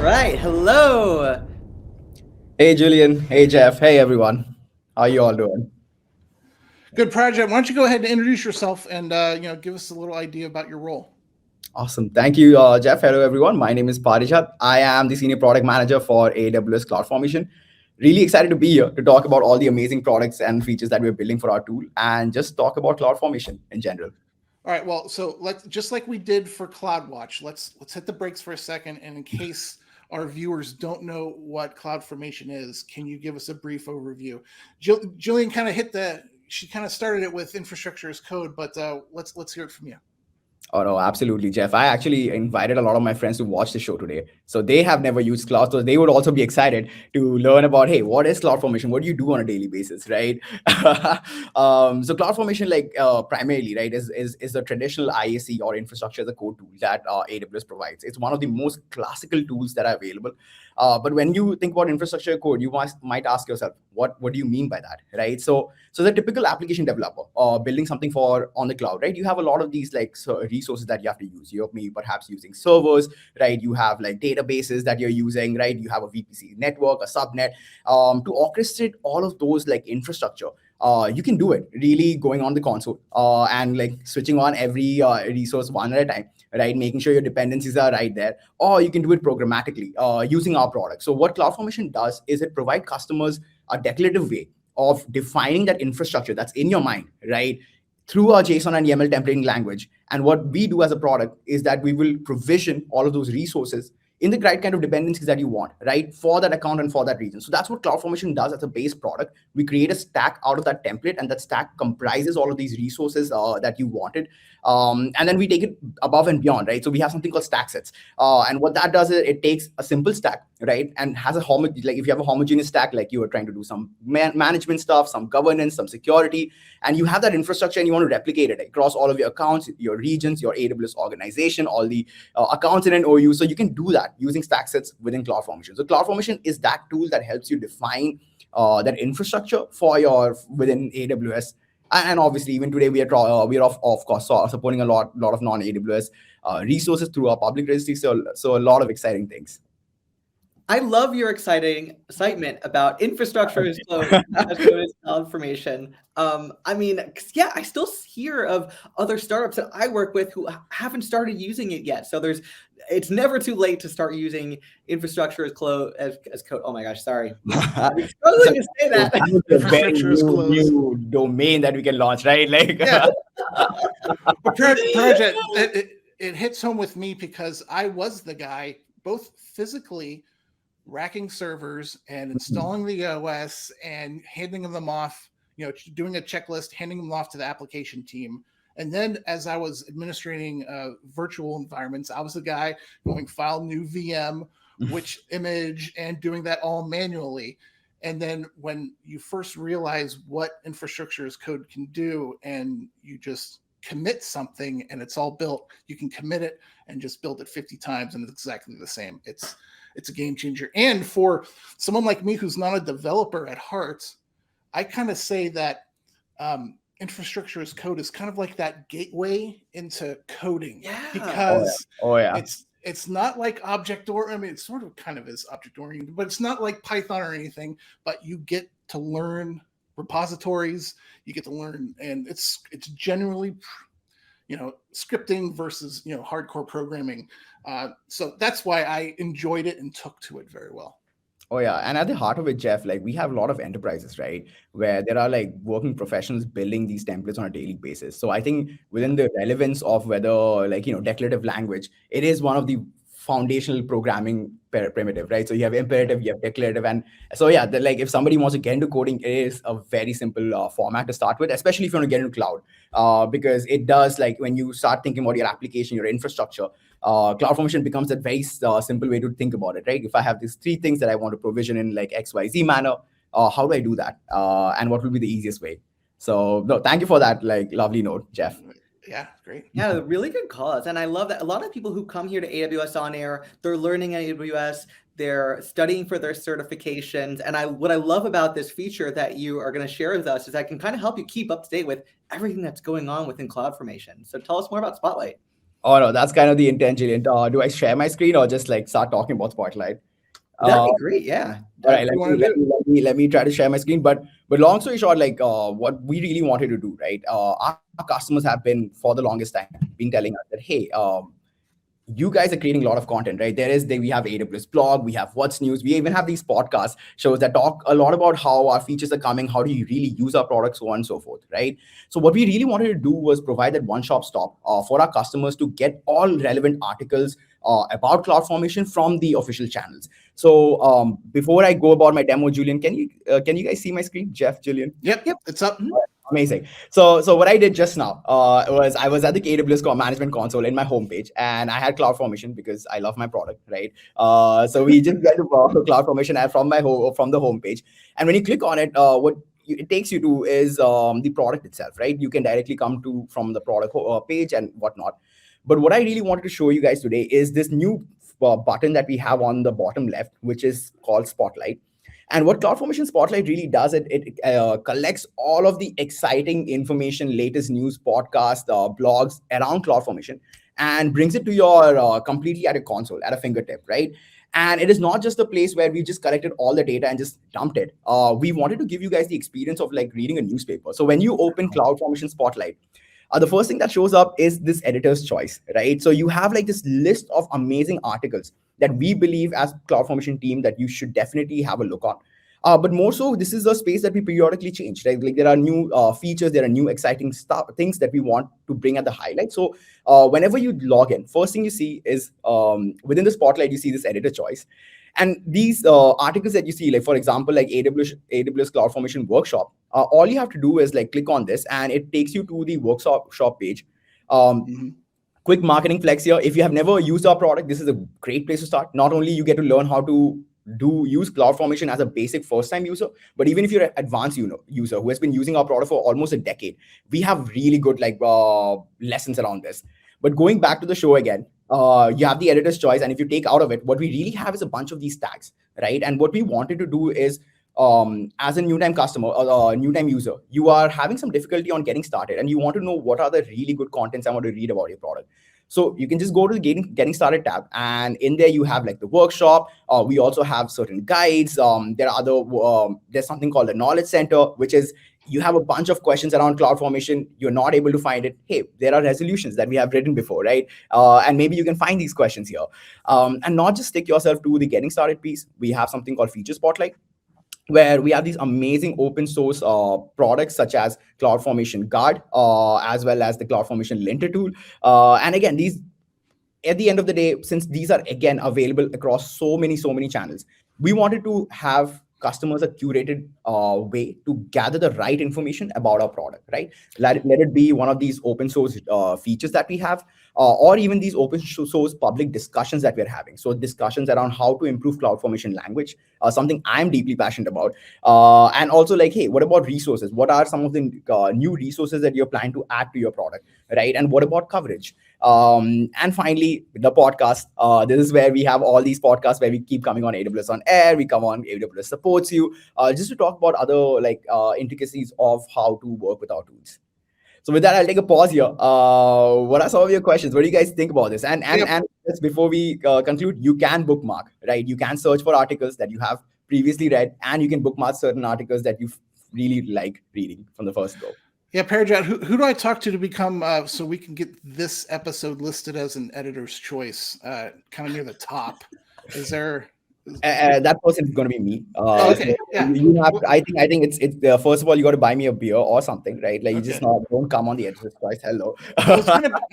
right. Hello. Hey Julian, hey Jeff, hey everyone. How you all doing? Good project. Why don't you go ahead and introduce yourself and give us a little idea about your role? Awesome. Thank you, Jeff. Hello everyone. My name is Parijat. I am the Senior Product Manager for AWS CloudFormation. Really excited to be here to talk about all the amazing products and features that we're building for our tool and just talk about CloudFormation in general. All right. Well, so let's just like we did for CloudWatch. Let's hit the brakes for a second, and in case our viewers don't know what CloudFormation is, can you give us a brief overview? Jillian kind of she kind of started it with infrastructure as code, but let's hear it from you. Oh no, absolutely, Jeff. I actually invited a lot of my friends to watch the show today. So they have never used cloud. So they would also be excited to learn about, hey, what is CloudFormation? What do you do on a daily basis, right? So CloudFormation, primarily, right, is the traditional IAC or infrastructure as a code tool that AWS provides. It's one of the most classical tools that are available. But when you think about infrastructure code, you might ask yourself, what do you mean by that, right? So the typical application developer building something for on the cloud, right? You have a lot of these resources that you have to use. You're maybe perhaps using servers, right? You have like databases that you're using, right? You have a VPC network, a subnet. To orchestrate all of those like infrastructure, you can do it really going on the console and like switching on every resource one at a time, right? Making sure your dependencies are right there, or you can do it programmatically using our product. So what CloudFormation does is it provides customers a declarative way of defining that infrastructure that's in your mind, right? Through our JSON and YAML templating language. And what we do as a product is that we will provision all of those resources in the right kind of dependencies that you want, right? For that account and for that region. So that's what CloudFormation does as a base product. We create a stack out of that template, and that stack comprises all of these resources that you wanted. And then we take it above and beyond, right? So we have something called stack sets. And what that does is it takes a simple stack, right? And has like if you have a homogeneous stack, like you are trying to do some management stuff, some governance, some security, and you have that infrastructure and you want to replicate it across all of your accounts, your regions, your AWS organization, all the accounts in an OU. So you can do that using stack sets within CloudFormation. So CloudFormation is that tool that helps you define that infrastructure for your within AWS. And obviously, even today, we are of course supporting a lot of non-AWS resources through our public registry. So a lot of exciting things. I love your excitement about infrastructure as code as CloudFormation. I still hear of other startups that I work with who haven't started using it yet. So it's never too late to start using infrastructure as code. Oh my gosh, sorry. I'm struggling to say that. Infrastructure as code. New domain that we can launch, right? Like, yeah. Project, it hits home with me because I was the guy, both physically racking servers and installing the OS and handing them off, doing a checklist, handing them off to the application team. And then as I was administrating virtual environments, I was the guy going file new VM, which image, and doing that all manually. And then when you first realize what infrastructure as code can do, and you just commit something and it's all built, you can commit it and just build it 50 times and it's exactly the same. It's a game changer. And for someone like me who's not a developer at heart, I kind of say that infrastructure as code is kind of like that gateway into coding. Yeah. Because yeah. it's not like object-oriented. I mean, it sort of kind of is object-oriented, but it's not like Python or anything. But you get to learn repositories. You get to learn, and it's generally, scripting versus hardcore programming. So that's why I enjoyed it and took to it very well. Oh yeah, and at the heart of it, Jeff, like we have a lot of enterprises, right, where there are like working professionals building these templates on a daily basis. So I think within the relevance of whether declarative language, it is one of the foundational programming primitive, right? So you have imperative, you have declarative, and so yeah, like if somebody wants to get into coding, it is a very simple format to start with, especially if you want to get into cloud, because it does, like when you start thinking about your application, your infrastructure, CloudFormation becomes that very simple way to think about it, right? If I have these three things that I want to provision in like XYZ manner, how do I do that? And what will be the easiest way? So no, thank you for that like lovely note, Jeff. Yeah, great. Yeah, really good cause. And I love that a lot of people who come here to AWS On Air, they're learning AWS, they're studying for their certifications. And what I love about this feature that you are going to share with us is that can kind of help you keep up to date with everything that's going on within CloudFormation. So tell us more about Spotlight. Oh no, that's kind of the intent, Julian. Do I share my screen or just like start talking about Spotlight? That'd Uh, be great. Yeah. all right, Whatever you want to do. let me try to share my screen. But long story short, like what we really wanted to do, right? Our customers have been for the longest time been telling us that, hey, you guys are creating a lot of content, right? We have AWS blog, we have what's news, we even have these podcast shows that talk a lot about how our features are coming, how do you really use our products, so on and so forth, right? So what we really wanted to do was provide that one-stop stop for our customers to get all relevant articles about CloudFormation from the official channels. So before I go about my demo, Julian, can you guys see my screen, Jeff, Julian? Yep, Yep. it's up. Mhm. Amazing. So what I did just now was I was at the AWS Management Console in my homepage, and I had CloudFormation because I love my product, right? So we just get to CloudFormation app from from the homepage, and when you click on it, it takes you to is the product itself, right? You can directly come to from the product page and whatnot. But what I really wanted to show you guys today is this new button that we have on the bottom left, which is called Spotlight. And what CloudFormation Spotlight really does, it collects all of the exciting information, latest news, podcasts, blogs around CloudFormation, and brings it to your completely at a console, at a fingertip, right? And it is not just a place where we just collected all the data and just dumped it. We wanted to give you guys the experience of like reading a newspaper. So when you open CloudFormation Spotlight, the first thing that shows up is this editor's choice, right? So you have like this list of amazing articles that we believe as CloudFormation team that you should definitely have a look on. But more so, this is a space that we periodically change, right? Like there are new features, there are new exciting stuff, things that we want to bring at the highlight. So whenever you log in, first thing you see is within the Spotlight, you see this editor choice. And these articles that you see, like for example, like AWS CloudFormation workshop, all you have to do is like click on this, and it takes you to the workshop shop page. Quick marketing flex here. If you have never used our product, this is a great place to start. Not only you get to learn how to use CloudFormation as a basic first-time user, but even if you're an advanced user who has been using our product for almost a decade, we have really good like lessons around this. But going back to the show again, you have the editor's choice, and if you take out of it, what we really have is a bunch of these tags, right? And what we wanted to do is, as a new time customer or new time user, you are having some difficulty on getting started, and you want to know what are the really good contents I want to read about your product. So you can just go to the getting started tab, and in there you have like the workshop. We also have certain guides. There's something called the knowledge center, which is you have a bunch of questions around CloudFormation. You're not able to find it. Hey, there are resolutions that we have written before, right? And maybe you can find these questions here. And not just stick yourself to the getting started piece. We have something called Feature Spotlight, where we have these amazing open source products such as CloudFormation Guard, as well as the CloudFormation Linter tool. And again, these, at the end of the day, since these are again available across so many channels, we wanted to have customers a curated way to gather the right information about our product, right? Let it be one of these open source features that we have, or even these open source public discussions that we're having. So discussions around how to improve CloudFormation language, something I'm deeply passionate about. And also like, hey, what about resources? What are some of the new resources that you're planning to add to your product, right? And what about coverage? And finally, the podcast. This is where we have all these podcasts where we keep coming on AWS on air. We come on AWS supports you, just to talk about other like intricacies of how to work with our tools. So with that, I'll take a pause here. What are some of your questions? What do you guys think about this? And just before we conclude, you can bookmark, right? You can search for articles that you have previously read, and you can bookmark certain articles that you really like reading from the first go. Yeah, Parijat, who do I talk to become so we can get this episode listed as an editor's choice, kind of near the top? Is there? That person is going to be me. Okay, So yeah. you have. I think it's first of all, you got to buy me a beer or something, right? Like you just don't come on the edge of Christ. Hello. I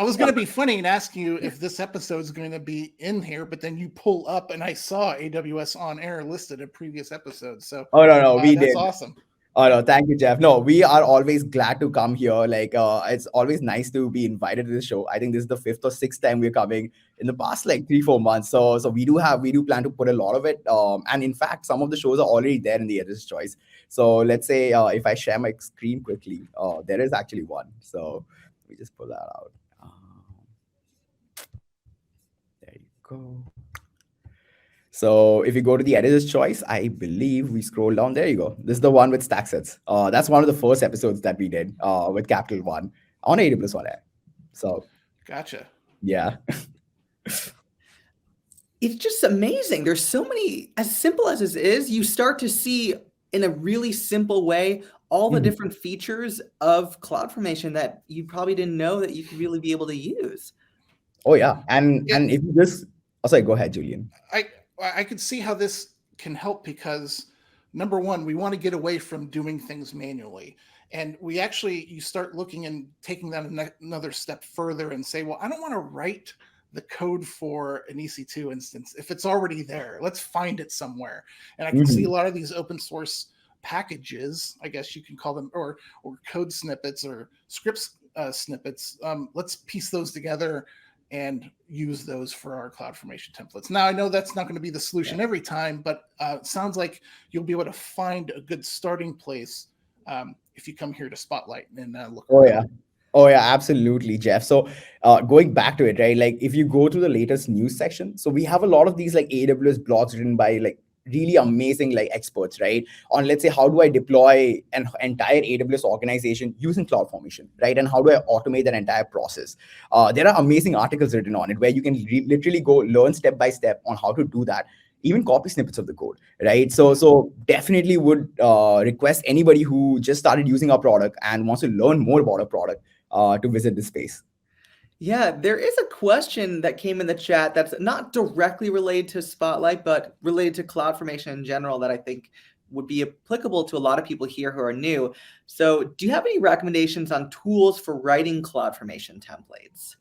was gonna be funny and ask you if this episode is going to be in here, but then you pull up and I saw AWS on air listed in previous episodes. So no, we that's did. awesome. Oh no, thank you, Jeff. No, we are always glad to come here. Like, it's always nice to be invited to the show. I think this is the 5th or 6th time we're coming in the past like 3-4 months. So we do plan to put a lot of it. And in fact, some of the shows are already there in the editor's choice. So let's say if I share my screen quickly, there is actually one. So let me just pull that out. There you go. So if you go to the editor's choice, I believe we scroll down. There you go. This is the one with stack sets. That's one of the first episodes that we did with Capital One on AWS on air. So Gotcha. Yeah. It's just amazing. There's so many, as simple as it is, you start to see in a really simple way all the Mhm. different features of CloudFormation that you probably didn't know that you could really be able to use. Oh yeah. And Yeah, if you just, oh, sorry, go ahead, Julian. I I could see how this can help because number one, we want to get away from doing things manually. And we actually you start looking and taking that another step further and say, well, I don't want to write the code for an EC2 instance if it's already there. Let's find it somewhere. And I can see a Mhm. lot of these open source packages, I guess you can call them, or code snippets or scripts snippets. Let's piece those together and use those for our CloudFormation templates. Now, I know that's not going to be the solution every time, but it sounds like you'll be able to find a good starting place if you come here to Spotlight and look Oh around. yeah. Oh yeah, absolutely, Jeff. So going back to it, right? Like if you go to the latest news section, so we have a lot of these like AWS blogs written by like really amazing like experts, right? On let's say how do I deploy an entire AWS organization using CloudFormation, right? And how do I automate that entire process? There are amazing articles written on it where you can literally go learn step by step on how to do that. Even copy snippets of the code, right? So definitely would request anybody who just started using our product and wants to learn more about our product to visit this space. Yeah, there is a question that came in the chat that's not directly related to Spotlight, but related to CloudFormation in general that I think would be applicable to a lot of people here who are new. So, do you have any recommendations on tools for writing CloudFormation templates?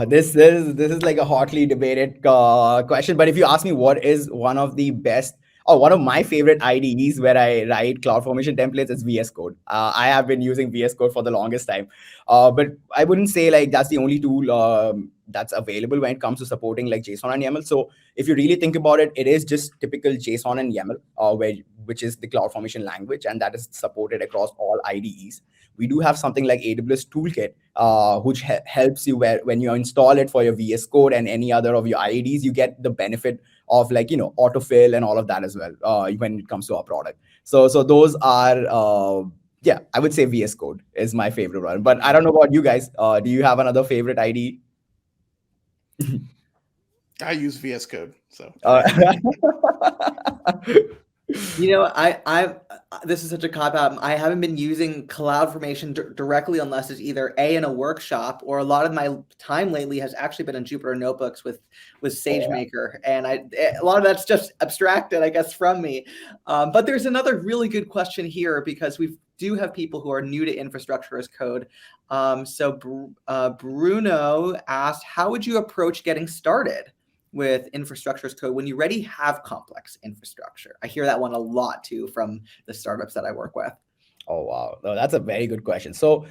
This is like a hotly debated question. But if you ask me, what is one of the best, or one of my favorite IDEs where I write CloudFormation templates is VS Code. I have been using VS Code for the longest time, but I wouldn't say like that's the only tool that's available when it comes to supporting like JSON and YAML. So if you really think about it, it is just typical JSON and YAML, which is the CloudFormation language, and that is supported across all IDEs. We do have something like AWS Toolkit, which helps you when you install it for your VS Code and any other of your IDs. You get the benefit of like autofill and all of that as well when it comes to our product. So those are yeah, I would say VS Code is my favorite one. But I don't know about you guys. Do you have another favorite IDE? I use VS Code, so Uh, You know, this is such a cop out. I haven't been using CloudFormation directly unless it's either in a workshop, or a lot of my time lately has actually been in Jupyter Notebooks with SageMaker, and a lot of that's just abstracted, I guess, from me. But there's another really good question here because we do have people who are new to infrastructure as code. Bruno asked, how would you approach getting started with infrastructure as code when you already have complex infrastructure? I hear that one a lot too from the startups that I work with. Oh wow, no, that's a very good question. So,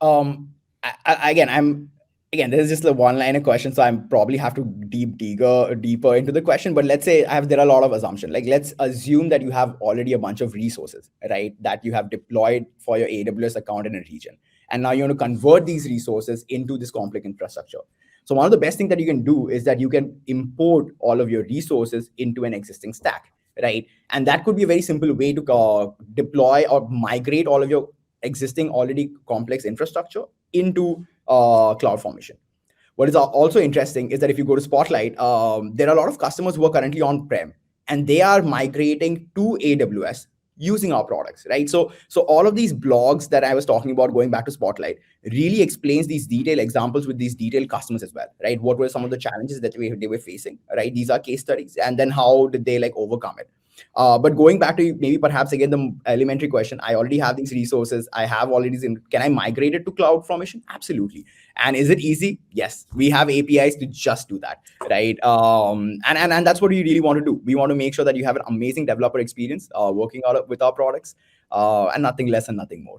again, this is just a one-liner question, so I'm probably have to deeper into the question. But let's say there are a lot of assumptions. Like let's assume that you have already a bunch of resources, right, that you have deployed for your AWS account in a region, and now you want to convert these resources into this complex infrastructure. So one of the best things that you can do is that you can import all of your resources into an existing stack, right? And that could be a very simple way to deploy or migrate all of your existing already complex infrastructure into CloudFormation. What is also interesting is that if you go to Spotlight, there are a lot of customers who are currently on-prem and they are migrating to AWS using our products, right? So all of these blogs that I was talking about going back to Spotlight really explains these detailed examples with these detailed customers as well, right? What were some of the challenges that they were facing, right? These are case studies, and then how did they like overcome it? But going back to maybe perhaps again the elementary question, I already have these resources. I have already can I migrate it to CloudFormation? Absolutely. And is it easy? Yes, we have APIs to just do that, right? And that's what we really want to do. We want to make sure that you have an amazing developer experience working out with our products, and nothing less and nothing more.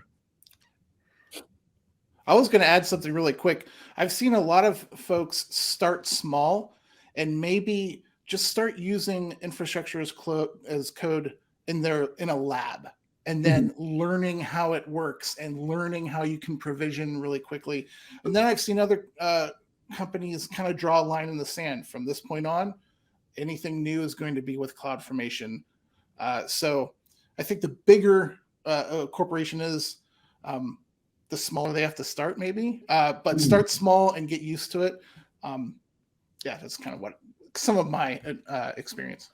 I was going to add something really quick. I've seen a lot of folks start small and maybe just start using infrastructure as code in a lab, and then learning how it works and learning how you can provision really quickly. And then I've seen other companies kind of draw a line in the sand. From this point on, anything new is going to be with CloudFormation. So I think the bigger a corporation is, the smaller they have to start, maybe. But start small and get used to it. Yeah, that's kind of what some of my experience.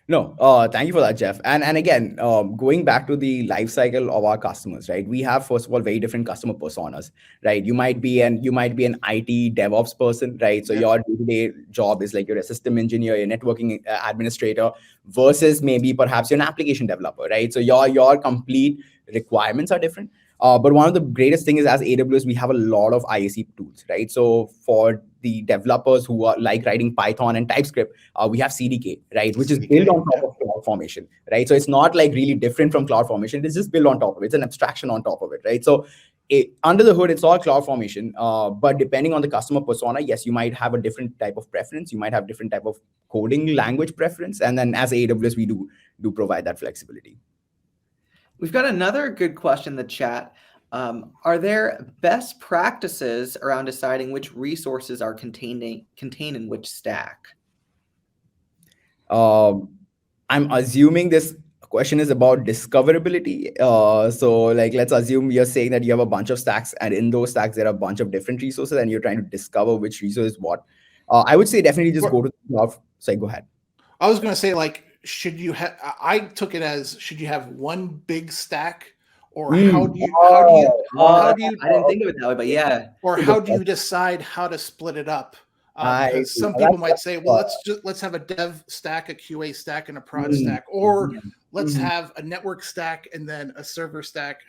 No, thank you for that, Jeff. And again, going back to the life cycle of our customers, right? We have, first of all, very different customer personas, right? You might be an IT DevOps person, right? So your day-to-day job is like you're a system engineer, you're a networking administrator, versus maybe perhaps you're an application developer, right? So your complete requirements are different. But one of the greatest things is, as AWS, we have a lot of IAC tools, right? So for the developers who are like writing Python and TypeScript, we have CDK, right? Which is built on top of CloudFormation, right? So it's not like really different from CloudFormation. It's just built on top of it. It's an abstraction on top of it, right? So under the hood, it's all CloudFormation. But depending on the customer persona, yes, you might have a different type of preference. You might have different type of coding language preference. And then as AWS, we do provide that flexibility. We've got another good question in the chat. Are there best practices around deciding which resources are contained in which stack? I'm assuming this question is about discoverability. So like, let's assume you're saying that you have a bunch of stacks, and in those stacks, there are a bunch of different resources, and you're trying to discover which resource is what. I would say definitely just go to the sorry, go ahead. I was going to say, like, should you have, I took it as, should you have one big stack, or how do you I didn't think of it that way, but yeah. Or how do you decide how to split it up? Because some people might say, well, let's have a dev stack, a QA stack, and a prod stack, or let's have a network stack and then a server stack.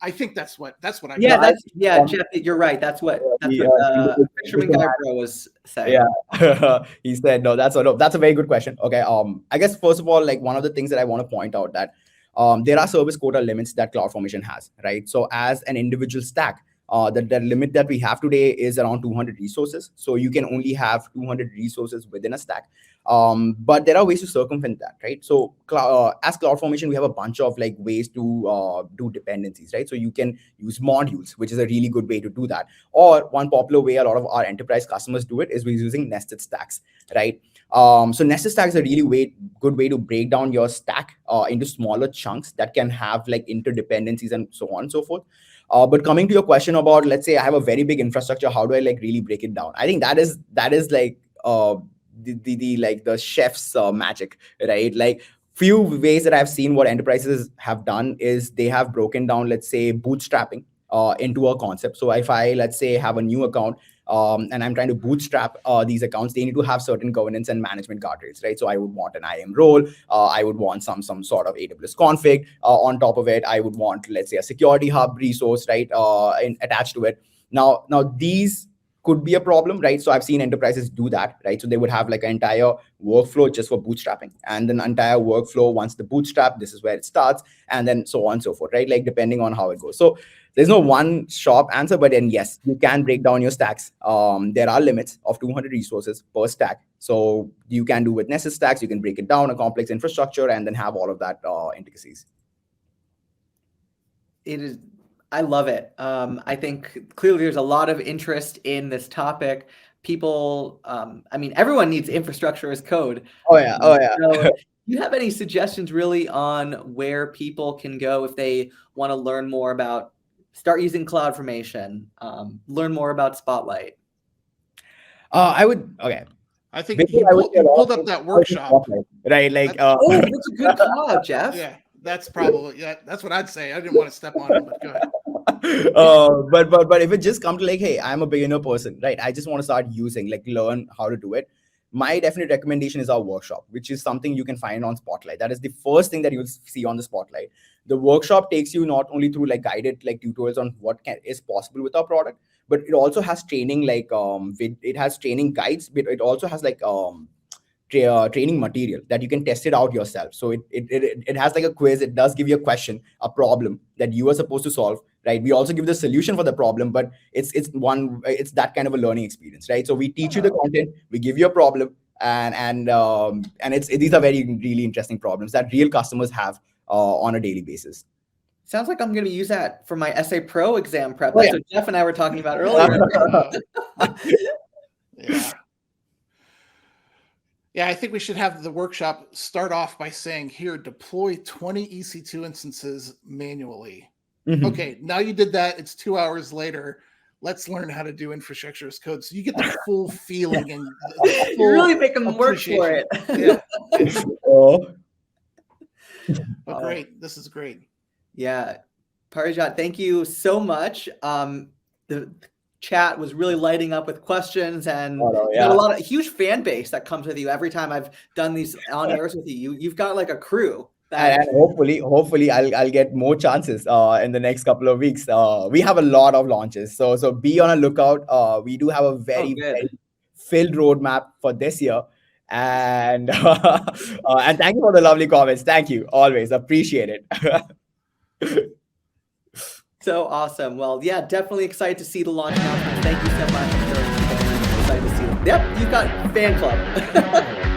I think that's what I Jeff, you're right. That's what Fisherman Guy Pro was saying. Yeah. He said no. That's a very good question. Okay. I guess first of all, like, one of the things that I want to point out that there are service quota limits that CloudFormation has, right? So as an individual stack, the limit that we have today is around 200 resources. So you can only have 200 resources within a stack. But there are ways to circumvent that, right? So as CloudFormation, we have a bunch of like ways to do dependencies, right? So you can use modules, which is a really good way to do that. Or one popular way a lot of our enterprise customers do it is we're using nested stacks, right? So nested stack is a really good way to break down your stack into smaller chunks that can have like interdependencies and so on and so forth. But coming to your question about, let's say I have a very big infrastructure, how do I like really break it down? I think that is like the chef's magic, right? Like, few ways that I've seen what enterprises have done is they have broken down, let's say, bootstrapping into a concept. So if I, let's say, have a new account and I'm trying to bootstrap these accounts, they need to have certain governance and management guardrails, right? So I would want an IAM role. I would want some sort of AWS config on top of it. I would want, let's say, a security hub resource, right, attached to it. Now these could be a problem, right? So I've seen enterprises do that, right? So they would have like an entire workflow just for bootstrapping, and then entire workflow once the bootstrap, this is where it starts, and then so on and so forth, right? Like, depending on how it goes. So there's no one shop answer, but then yes, you can break down your stacks. There are limits of 200 resources per stack. So you can do with nested stacks, you can break it down, a complex infrastructure, and then have all of that intricacies. I love it. I think clearly there's a lot of interest in this topic. People, I mean, everyone needs infrastructure as code. Oh yeah. So, do you have any suggestions really on where people can go if they want to learn more about, start using CloudFormation, learn more about Spotlight? I think you pulled up that workshop, right? Like, that's a good call out, Jeff. Yeah, that's probably, that's what I'd say. I didn't want to step on it, but go ahead. But if it just comes to like, hey, I'm a beginner person, right? I just want to start using, like, learn how to do it. My definite recommendation is our workshop, which is something you can find on Spotlight. That is the first thing that you'll see on the Spotlight. The workshop takes you not only through like guided like tutorials on what is possible with our product, but it also has training, like it has training guides, but it also has like training material that you can test it out yourself. So it has like a quiz. It does give you a question, a problem that you are supposed to solve, right? We also give the solution for the problem, but it's that kind of a learning experience, right? So we teach you the content, we give you a problem, and these are very really interesting problems that real customers have on a daily basis. Sounds like I'm going to use that for my SA Pro exam prep. That's what Jeff and I were talking about earlier. Yeah, I think we should have the workshop start off by saying, here, deploy 20 EC2 instances manually. Mhm. Okay, now you did that. It's 2 hours later. Let's learn how to do infrastructure as code. So you get the full feeling and the You full really make them work for appreciation. it. Yeah. Oh, But great. This is great. Yeah. Parijat, thank you so much. The chat was really lighting up with questions, and you got a huge fan base that comes with you every time I've done these on airs with you. You've got like a crew. And hopefully I'll get more chances in the next couple of weeks. We have a lot of launches, so be on a lookout. We do have a very filled roadmap for this year, and and thank you for the lovely comments. Thank you, always appreciate it. So awesome. Well, yeah, definitely excited to see the launch announcements. Thank you so much. I'm really excited to see them. Yep, you've got fan club.